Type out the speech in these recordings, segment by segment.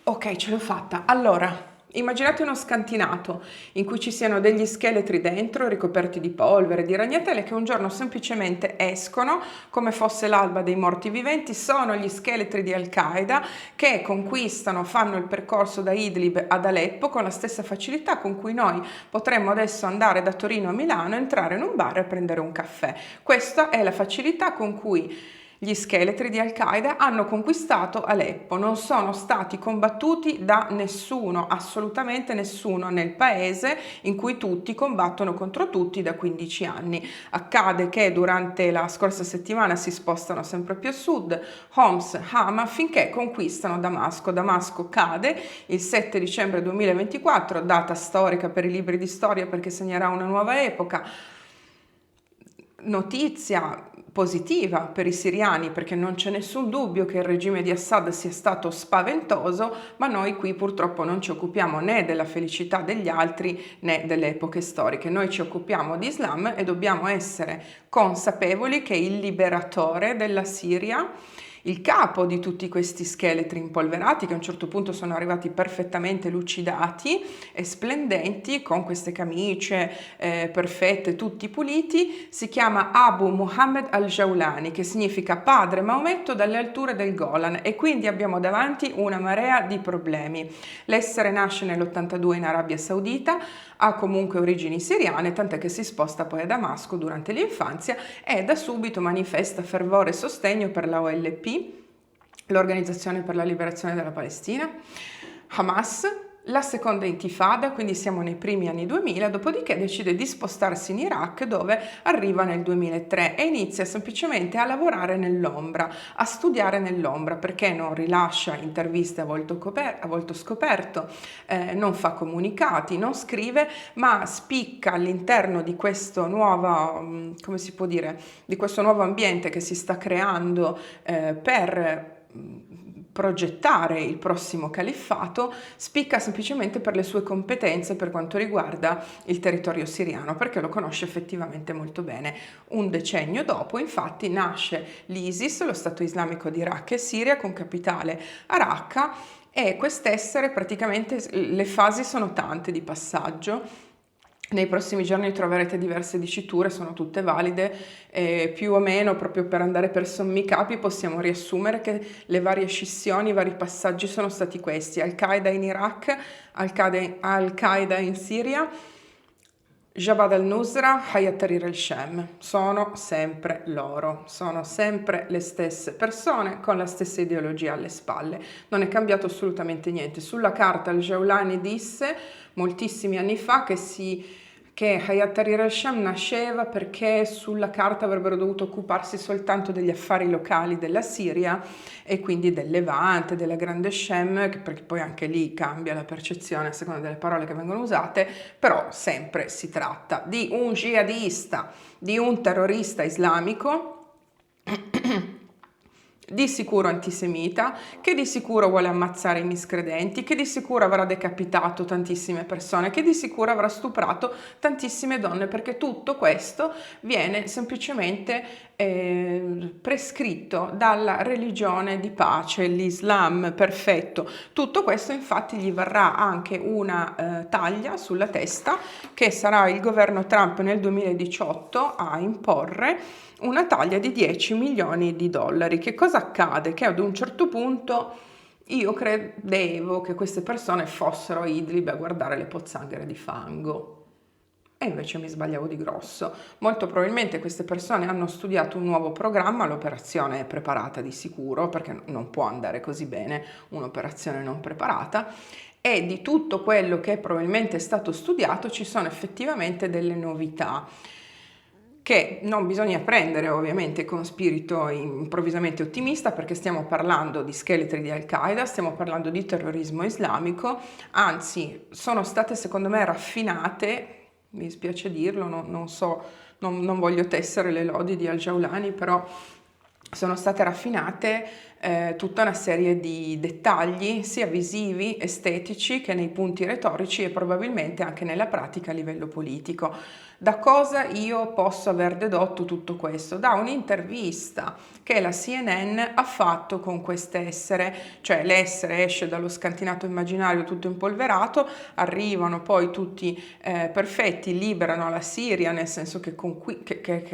Ok, ce l'ho fatta. Allora, immaginate uno scantinato in cui ci siano degli scheletri dentro ricoperti di polvere, di ragnatele che un giorno semplicemente escono come fosse l'alba dei morti viventi. Sono gli scheletri di Al-Qaeda che conquistano, fanno il percorso da Idlib ad Aleppo con la stessa facilità con cui noi potremmo adesso andare da Torino a Milano, entrare in un bar e prendere un caffè. Questa è la facilità con cui gli scheletri di Al-Qaeda hanno conquistato Aleppo, non sono stati combattuti da nessuno, assolutamente nessuno nel paese in cui tutti combattono contro tutti da 15 anni. Accade che durante la scorsa settimana si spostano sempre più a sud, Homs, Hama, finché conquistano Damasco. Damasco cade il 7 dicembre 2024, data storica per i libri di storia perché segnerà una nuova epoca. Notizia positiva per i siriani perché non c'è nessun dubbio che il regime di Assad sia stato spaventoso, ma noi qui purtroppo non ci occupiamo né della felicità degli altri né delle epoche storiche. Noi ci occupiamo di Islam e dobbiamo essere consapevoli che il liberatore della Siria, il capo di tutti questi scheletri impolverati che a un certo punto sono arrivati perfettamente lucidati e splendenti con queste camicie perfette, tutti puliti, si chiama Abu Muhammad al-Jawlani, che significa padre Maometto dalle alture del Golan, e quindi abbiamo davanti una marea di problemi. L'essere nasce nell'82 in Arabia Saudita, ha comunque origini siriane, tant'è che si sposta poi a Damasco durante l'infanzia e da subito manifesta fervore e sostegno per la OLP, l'Organizzazione per la Liberazione della Palestina, Hamas, la seconda intifada, quindi siamo nei primi anni 2000, dopodiché decide di spostarsi in Iraq dove arriva nel 2003 e inizia semplicemente a lavorare nell'ombra, a studiare nell'ombra perché non rilascia interviste a volto scoperto, non fa comunicati, non scrive, ma spicca all'interno di questo nuovo, come si può dire, di questo nuovo ambiente che si sta creando per progettare il prossimo califfato, spicca semplicemente per le sue competenze per quanto riguarda il territorio siriano, perché lo conosce effettivamente molto bene. Un decennio dopo, infatti, nasce l'ISIS, lo Stato islamico di Iraq e Siria, con capitale a Raqqa, e quest'essere praticamente le fasi sono tante di passaggio. Nei prossimi giorni troverete diverse diciture, sono tutte valide, più o meno proprio per andare per sommi capi possiamo riassumere che le varie scissioni, i vari passaggi sono stati questi: Al-Qaeda in Iraq, Al-Qaeda in Siria, Jabhat al-Nusra, Hayat Tahrir al-Sham. Sono sempre loro, sono sempre le stesse persone con la stessa ideologia alle spalle. Non è cambiato assolutamente niente. Sulla carta al-Jawlani disse moltissimi anni fa che Hayat Tahrir al-Sham nasceva perché sulla carta avrebbero dovuto occuparsi soltanto degli affari locali della Siria e quindi del Levante, della Grande Shem, perché poi anche lì cambia la percezione a seconda delle parole che vengono usate, però sempre si tratta di un jihadista, di un terrorista islamico di sicuro antisemita, che di sicuro vuole ammazzare i miscredenti, che di sicuro avrà decapitato tantissime persone, che di sicuro avrà stuprato tantissime donne, perché tutto questo viene semplicemente prescritto dalla religione di pace, l'Islam perfetto. Tutto questo infatti gli varrà anche una taglia sulla testa che sarà il governo Trump nel 2018 a imporre, una taglia di 10 milioni di dollari. Che cosa accade? Che ad un certo punto io credevo che queste persone fossero a Idlib a guardare le pozzanghere di fango. E invece mi sbagliavo di grosso. Molto probabilmente queste persone hanno studiato un nuovo programma, l'operazione è preparata di sicuro, perché non può andare così bene un'operazione non preparata, e di tutto quello che probabilmente è stato studiato ci sono effettivamente delle novità che non bisogna prendere ovviamente con spirito improvvisamente ottimista, perché stiamo parlando di scheletri di Al-Qaeda, stiamo parlando di terrorismo islamico, anzi sono state secondo me raffinate, mi spiace dirlo, non voglio tessere le lodi di Al-Jawlani, però sono state raffinate tutta una serie di dettagli sia visivi, estetici che nei punti retorici e probabilmente anche nella pratica a livello politico. Da cosa io posso aver dedotto tutto questo? Da un'intervista che la CNN ha fatto con quest'essere, cioè l'essere esce dallo scantinato immaginario tutto impolverato, arrivano poi tutti perfetti, liberano la Siria, nel senso che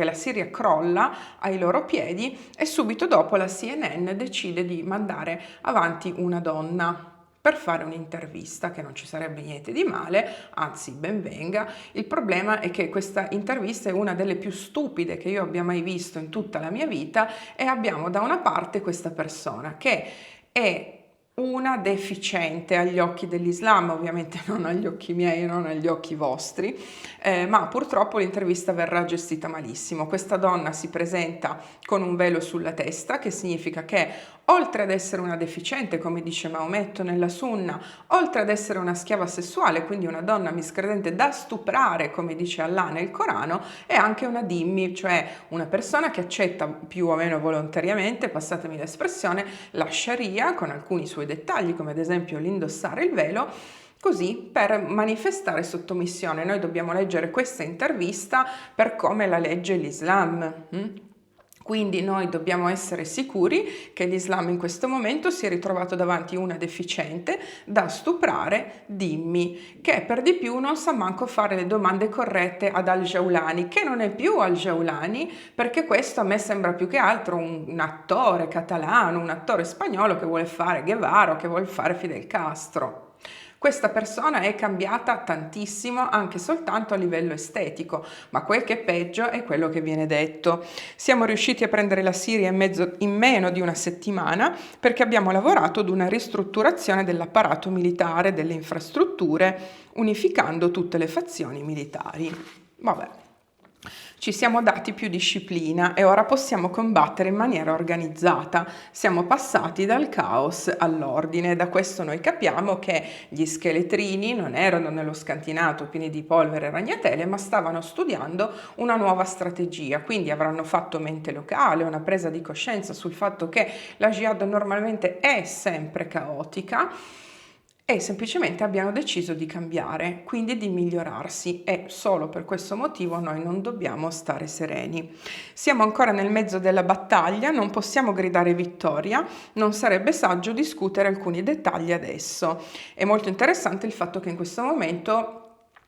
la Siria crolla ai loro piedi e subito dopo la CNN decide di mandare avanti una donna per fare un'intervista, che non ci sarebbe niente di male, anzi ben venga. Il problema è che questa intervista è una delle più stupide che io abbia mai visto in tutta la mia vita e abbiamo da una parte questa persona che è una deficiente agli occhi dell'Islam, ovviamente non agli occhi miei, non agli occhi vostri, ma purtroppo l'intervista verrà gestita malissimo. Questa donna si presenta con un velo sulla testa, che significa che oltre ad essere una deficiente, come dice Maometto nella Sunna, oltre ad essere una schiava sessuale, quindi una donna miscredente da stuprare, come dice Allah nel Corano, è anche una dhimmi, cioè una persona che accetta più o meno volontariamente, passatemi l'espressione, la Sharia con alcuni suoi dettagli, come ad esempio l'indossare il velo, così per manifestare sottomissione. Noi dobbiamo leggere questa intervista per come la legge l'Islam. Quindi noi dobbiamo essere sicuri che l'Islam in questo momento si è ritrovato davanti una deficiente da stuprare, dimmi, che per di più non sa manco fare le domande corrette ad Al-Jawlani, che non è più Al-Jawlani, perché questo a me sembra più che altro un attore catalano, un attore spagnolo che vuole fare Guevara o che vuole fare Fidel Castro. Questa persona è cambiata tantissimo anche soltanto a livello estetico, ma quel che è peggio è quello che viene detto. Siamo riusciti a prendere la Siria in meno di una settimana perché abbiamo lavorato ad una ristrutturazione dell'apparato militare, delle infrastrutture, unificando tutte le fazioni militari. Vabbè. Ci siamo dati più disciplina e ora possiamo combattere in maniera organizzata. Siamo passati dal caos all'ordine. Da questo noi capiamo che gli scheletrini non erano nello scantinato pieni di polvere e ragnatele, ma stavano studiando una nuova strategia. Quindi avranno fatto mente locale, una presa di coscienza sul fatto che la jihad normalmente è sempre caotica, e semplicemente abbiano deciso di cambiare, quindi di migliorarsi, e solo per questo motivo noi non dobbiamo stare sereni. Siamo ancora nel mezzo della battaglia, non possiamo gridare vittoria, non sarebbe saggio discutere alcuni dettagli adesso. È molto interessante il fatto che in questo momento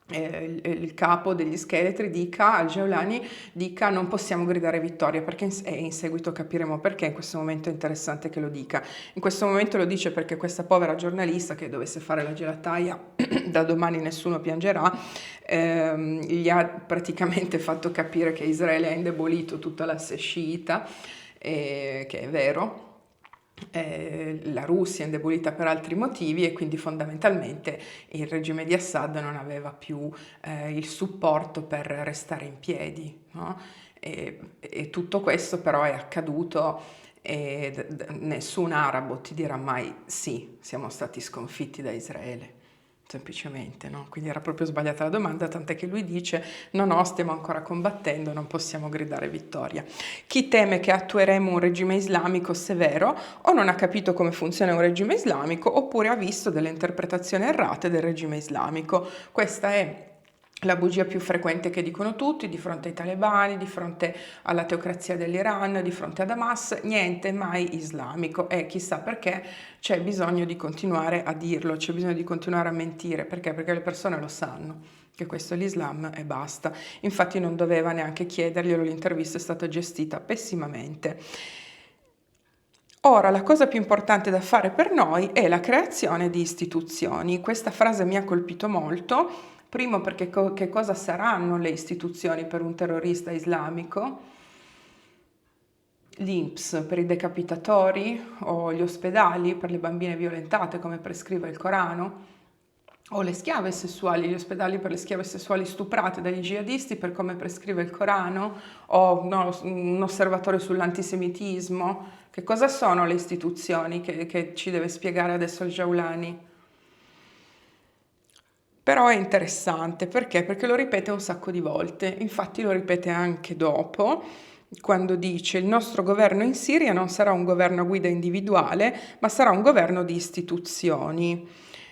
il capo degli scheletri dica, Al-Jawlani dica non possiamo gridare vittoria, perché in seguito capiremo perché in questo momento è interessante che lo dica. In questo momento lo dice perché questa povera giornalista che dovesse fare la gelataia da domani nessuno piangerà, gli ha praticamente fatto capire che Israele ha indebolito tutta l'asse sciita, che è vero. La Russia è indebolita per altri motivi e quindi fondamentalmente il regime di Assad non aveva più il supporto per restare in piedi, no? E tutto questo però è accaduto e nessun arabo ti dirà mai sì, siamo stati sconfitti da Israele. Semplicemente, no? Quindi era proprio sbagliata la domanda, tant'è che lui dice no, no, stiamo ancora combattendo, non possiamo gridare vittoria. Chi teme che attueremo un regime islamico severo o non ha capito come funziona un regime islamico oppure ha visto delle interpretazioni errate del regime islamico. Questa è la bugia più frequente che dicono tutti di fronte ai talebani, di fronte alla teocrazia dell'Iran, di fronte ad Hamas, niente mai islamico, e chissà perché c'è bisogno di continuare a dirlo, c'è bisogno di continuare a mentire, perché? Perché le persone lo sanno che questo è l'Islam e basta. Infatti non doveva neanche chiederglielo, l'intervista è stata gestita pessimamente. Ora, la cosa più importante da fare per noi è la creazione di istituzioni. Questa frase mi ha colpito molto, primo perché che cosa saranno le istituzioni per un terrorista islamico? L'INPS per i decapitatori o gli ospedali per le bambine violentate come prescrive il Corano? O le schiave sessuali, gli ospedali per le schiave sessuali stuprate dagli jihadisti per come prescrive il Corano, o no, un osservatorio sull'antisemitismo. Che cosa sono le istituzioni che ci deve spiegare adesso il Jawlani? Però è interessante perché? Perché lo ripete un sacco di volte, infatti lo ripete anche dopo, quando dice il nostro governo in Siria non sarà un governo a guida individuale, ma sarà un governo di istituzioni.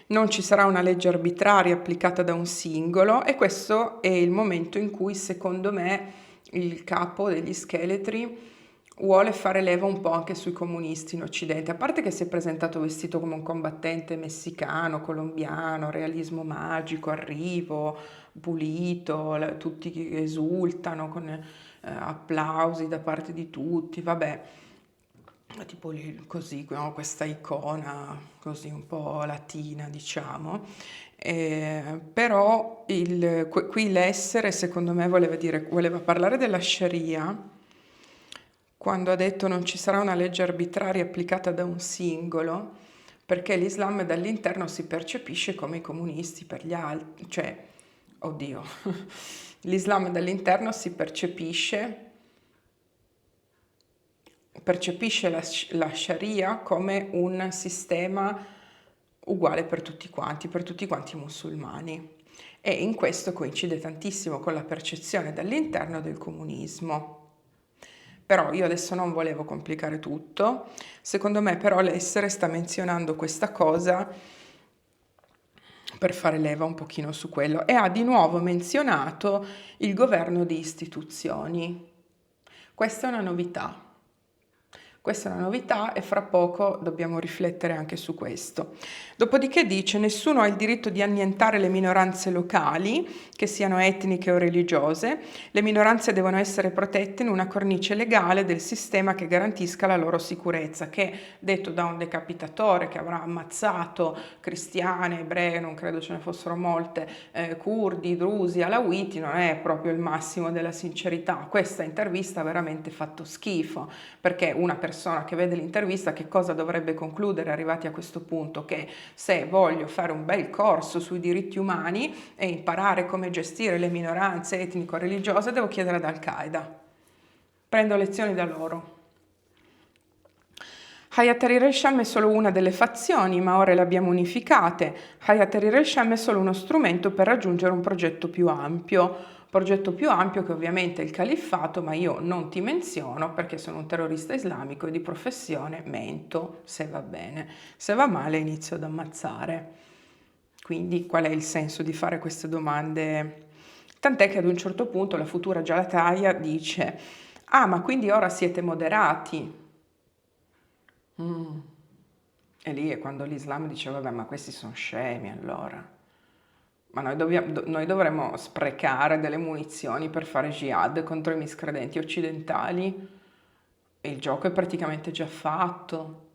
Non ci sarà una legge arbitraria applicata da un singolo e questo è il momento in cui, secondo me, il capo degli scheletri vuole fare leva un po' anche sui comunisti in Occidente, a parte che si è presentato vestito come un combattente messicano, colombiano, realismo magico, arrivo, pulito, tutti che esultano con applausi da parte di tutti, vabbè, tipo lì, così, no? Questa icona così un po' latina, diciamo. Però qui l'essere, secondo me, voleva parlare della Sharia quando ha detto non ci sarà una legge arbitraria applicata da un singolo, perché l'Islam dall'interno si percepisce come i comunisti per gli altri, cioè, oddio, l'Islam dall'interno si percepisce la Sharia come un sistema uguale per tutti quanti i musulmani. E in questo coincide tantissimo con la percezione dall'interno del comunismo. Però io adesso non volevo complicare tutto, secondo me però l'essere sta menzionando questa cosa per fare leva un pochino su quello e ha di nuovo menzionato il governo di istituzioni. Questa è una novità. Questa è una novità e fra poco dobbiamo riflettere anche su questo. Dopodiché dice: nessuno ha il diritto di annientare le minoranze locali, che siano etniche o religiose. Le minoranze devono essere protette in una cornice legale del sistema che garantisca la loro sicurezza, che detto da un decapitatore che avrà ammazzato cristiane, ebrei, non credo ce ne fossero molte, curdi, drusi, alawiti, non è proprio il massimo della sincerità. Questa intervista ha veramente fatto schifo, perché una persona che vede l'intervista che cosa dovrebbe concludere arrivati a questo punto? Che se voglio fare un bel corso sui diritti umani e imparare come gestire le minoranze etnico-religiose devo chiedere ad Al-Qaeda. Prendo lezioni da loro. Hayat Tahrir al-Sham è solo una delle fazioni, ma ora le abbiamo unificate. Hayat Tahrir al-Sham è solo uno strumento per raggiungere un progetto più ampio che ovviamente è il califfato, ma io non ti menziono perché sono un terrorista islamico e di professione mento, se va bene. Se va male inizio ad ammazzare. Quindi qual è il senso di fare queste domande? Tant'è che ad un certo punto la futura Jalataia dice: ah, ma quindi ora siete moderati? E lì è quando l'Islam dice: vabbè, ma questi sono scemi allora. Ma noi dovremmo sprecare delle munizioni per fare jihad contro i miscredenti occidentali? E il gioco è praticamente già fatto.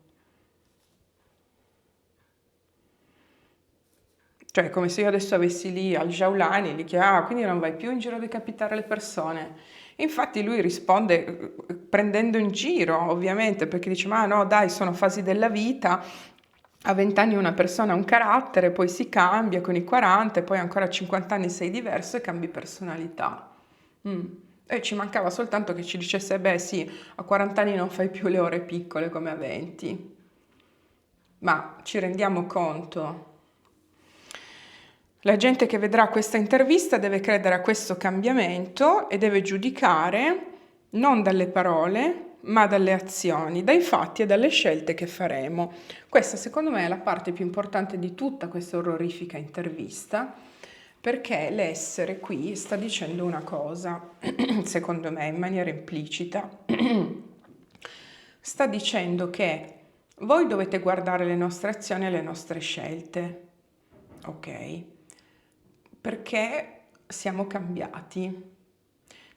Cioè, è come se io adesso avessi lì al-Jaulani, gli chiedo: ah, quindi non vai più in giro a decapitare le persone. Infatti lui risponde prendendo in giro, ovviamente, perché dice: ma no, dai, sono fasi della vita. A 20 anni una persona ha un carattere, poi si cambia con i 40, e poi ancora a 50 anni sei diverso e cambi personalità. E ci mancava soltanto che ci dicesse: beh sì, a 40 anni non fai più le ore piccole come a 20. Ma ci rendiamo conto? La gente che vedrà questa intervista deve credere a questo cambiamento e deve giudicare non dalle parole, ma dalle azioni, dai fatti e dalle scelte che faremo. Questa, secondo me, è la parte più importante di tutta questa orrorifica intervista, perché l'essere qui sta dicendo una cosa, secondo me, in maniera implicita. Sta dicendo che voi dovete guardare le nostre azioni e le nostre scelte, ok? Perché siamo cambiati,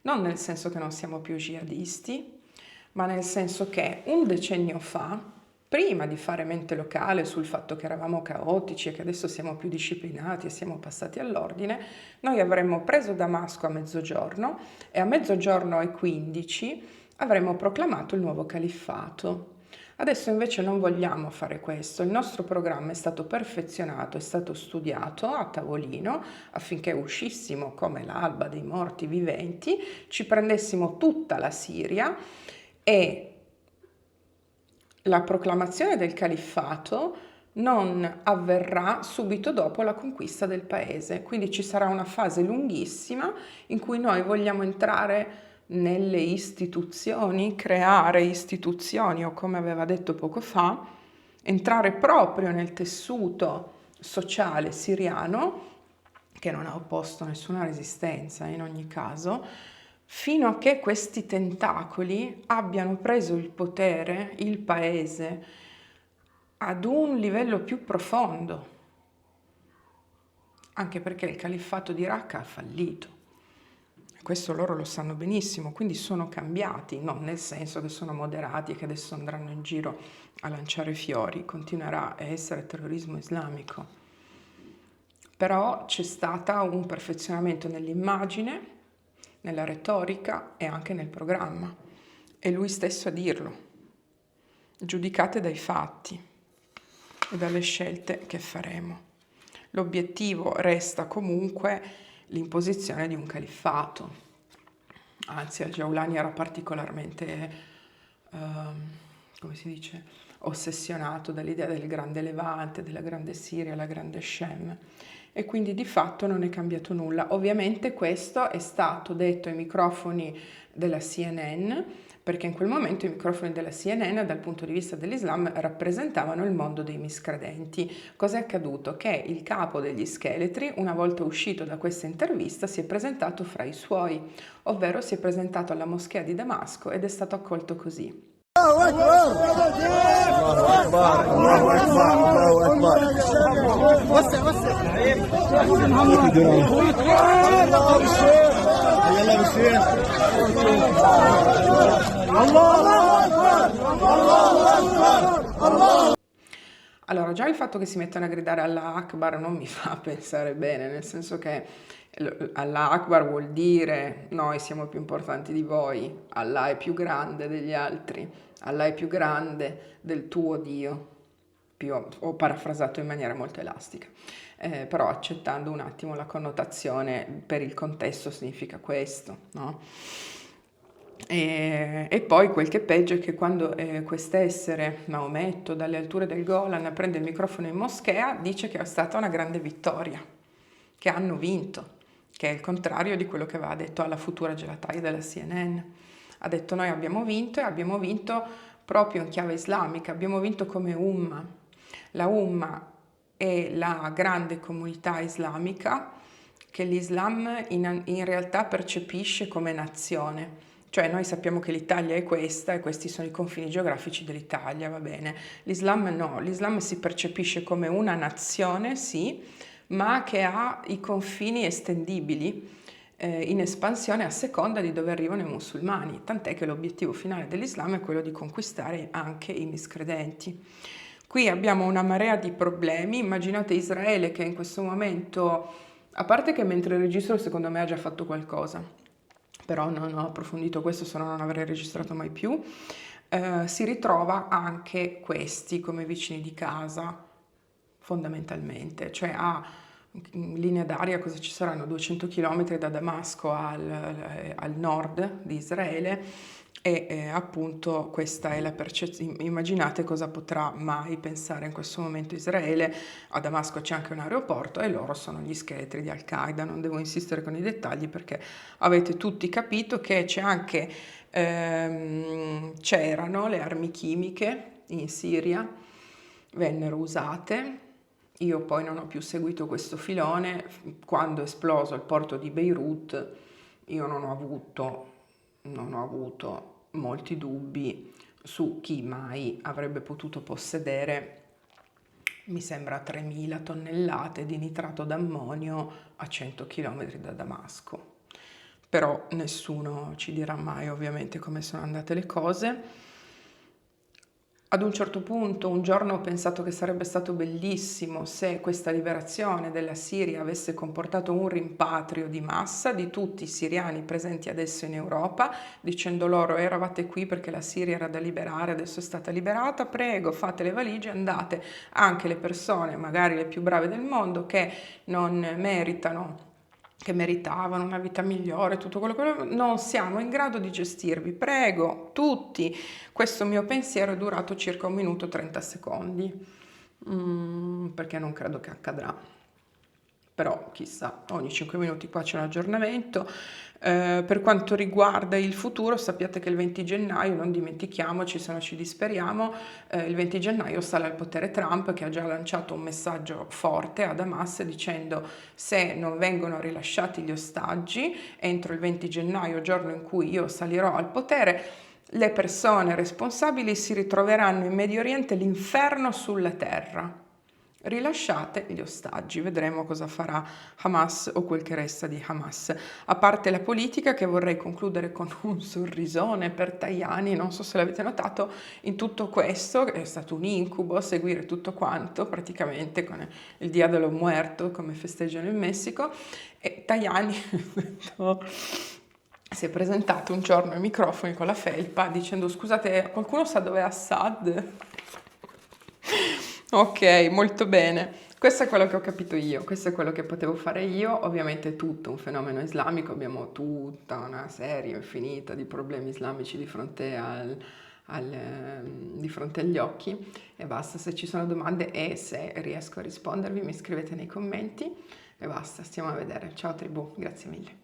non nel senso che non siamo più jihadisti, ma nel senso che un decennio fa, prima di fare mente locale sul fatto che eravamo caotici e che adesso siamo più disciplinati e siamo passati all'ordine, noi avremmo preso Damasco a mezzogiorno e a mezzogiorno e 15 avremmo proclamato il nuovo califfato. Adesso invece non vogliamo fare questo, il nostro programma è stato perfezionato, è stato studiato a tavolino affinché uscissimo come l'alba dei morti viventi, ci prendessimo tutta la Siria e la proclamazione del califfato non avverrà subito dopo la conquista del paese, quindi ci sarà una fase lunghissima in cui noi vogliamo entrare nelle istituzioni, creare istituzioni o, come aveva detto poco fa, entrare proprio nel tessuto sociale siriano, che non ha opposto nessuna resistenza in ogni caso, fino a che questi tentacoli abbiano preso il potere, il paese, ad un livello più profondo, anche perché il califfato di Raqqa ha fallito. Questo loro lo sanno benissimo, quindi sono cambiati, non nel senso che sono moderati e che adesso andranno in giro a lanciare fiori, continuerà a essere terrorismo islamico. Però c'è stato un perfezionamento nell'immagine, nella retorica e anche nel programma. È lui stesso a dirlo. Giudicate dai fatti e dalle scelte che faremo. L'obiettivo resta comunque l'imposizione di un califfato. Anzi, Al-Jawlani era particolarmente, come si dice, ossessionato dall'idea del grande Levante, della grande Siria, la grande Shem. E quindi di fatto non è cambiato nulla. Ovviamente questo è stato detto ai microfoni della CNN, perché in quel momento i microfoni della CNN dal punto di vista dell'Islam rappresentavano il mondo dei miscredenti. Cos'è accaduto? Che il capo degli scheletri, una volta uscito da questa intervista, si è presentato fra i suoi, ovvero si è presentato alla moschea di Damasco ed è stato accolto così. Allora, già il fatto che si mettano a gridare Allah Akbar non mi fa pensare bene, nel senso che Allah Akbar vuol dire noi siamo più importanti di voi, Allah è più grande degli altri, Allah è più grande del tuo Dio, ho parafrasato in maniera molto elastica, però accettando un attimo la connotazione per il contesto significa questo, no? E poi quel che è peggio è che quando quest'essere, Maometto, dalle alture del Golan prende il microfono in moschea, dice che è stata una grande vittoria, che hanno vinto, che è il contrario di quello che aveva detto alla futura gelataia della CNN. Ha detto noi abbiamo vinto e abbiamo vinto proprio in chiave islamica, abbiamo vinto come Umma. La Umma è la grande comunità islamica che l'Islam in realtà percepisce come nazione. Cioè noi sappiamo che l'Italia è questa e questi sono i confini geografici dell'Italia, va bene. L'Islam no, l'Islam si percepisce come una nazione, sì, ma che ha i confini estendibili in espansione a seconda di dove arrivano i musulmani, tant'è che l'obiettivo finale dell'Islam è quello di conquistare anche i miscredenti. Qui abbiamo una marea di problemi, immaginate Israele che in questo momento, a parte che mentre registro secondo me ha già fatto qualcosa, però non ho approfondito questo, se no non avrei registrato mai più, si ritrova anche questi come vicini di casa, fondamentalmente, cioè in linea d'aria cosa ci saranno? 200 km da Damasco al nord di Israele e appunto questa è la percezione. Immaginate cosa potrà mai pensare in questo momento Israele. A Damasco c'è anche un aeroporto e loro sono gli scheletri di Al-Qaeda. Non devo insistere con i dettagli perché avete tutti capito che c'è anche c'erano le armi chimiche in Siria, vennero usate. Io poi non ho più seguito questo filone. Quando è esploso il porto di Beirut, io non ho avuto molti dubbi su chi mai avrebbe potuto possedere, mi sembra, 3.000 tonnellate di nitrato d'ammonio a 100 km da Damasco. Però nessuno ci dirà mai ovviamente come sono andate le cose. Ad un certo punto, un giorno ho pensato che sarebbe stato bellissimo se questa liberazione della Siria avesse comportato un rimpatrio di massa di tutti i siriani presenti adesso in Europa, dicendo loro eravate qui perché la Siria era da liberare, adesso è stata liberata, prego fate le valigie, andate. Anche le persone, magari le più brave del mondo, che non meritano, che meritavano una vita migliore, tutto quello che non siamo in grado di gestirvi, prego, tutti. Questo mio pensiero è durato circa 1 minuto e 30 secondi, perché non credo che accadrà. però chissà, ogni 5 minuti qua c'è un aggiornamento. Per quanto riguarda il futuro, sappiate che il 20 gennaio, non dimentichiamoci se no ci disperiamo, il 20 gennaio sale al potere Trump, che ha già lanciato un messaggio forte ad Hamas dicendo: se non vengono rilasciati gli ostaggi entro il 20 gennaio, giorno in cui io salirò al potere, le persone responsabili si ritroveranno in Medio Oriente l'inferno sulla terra. Rilasciate gli ostaggi, vedremo cosa farà Hamas o quel che resta di Hamas. A parte la politica, che vorrei concludere con un sorrisone per Tajani, non so se l'avete notato, in tutto questo è stato un incubo seguire tutto quanto, praticamente con il Dia de los Muertos, come festeggiano in Messico, e Tajani si è presentato un giorno ai microfoni con la felpa dicendo: scusate, qualcuno sa dov'è Assad? Ok, molto bene. Questo è quello che ho capito io, questo è quello che potevo fare io. Ovviamente è tutto un fenomeno islamico, abbiamo tutta una serie infinita di problemi islamici di fronte di fronte agli occhi, e basta. Se ci sono domande e se riesco a rispondervi, mi scrivete nei commenti e basta, stiamo a vedere. Ciao tribù, grazie mille.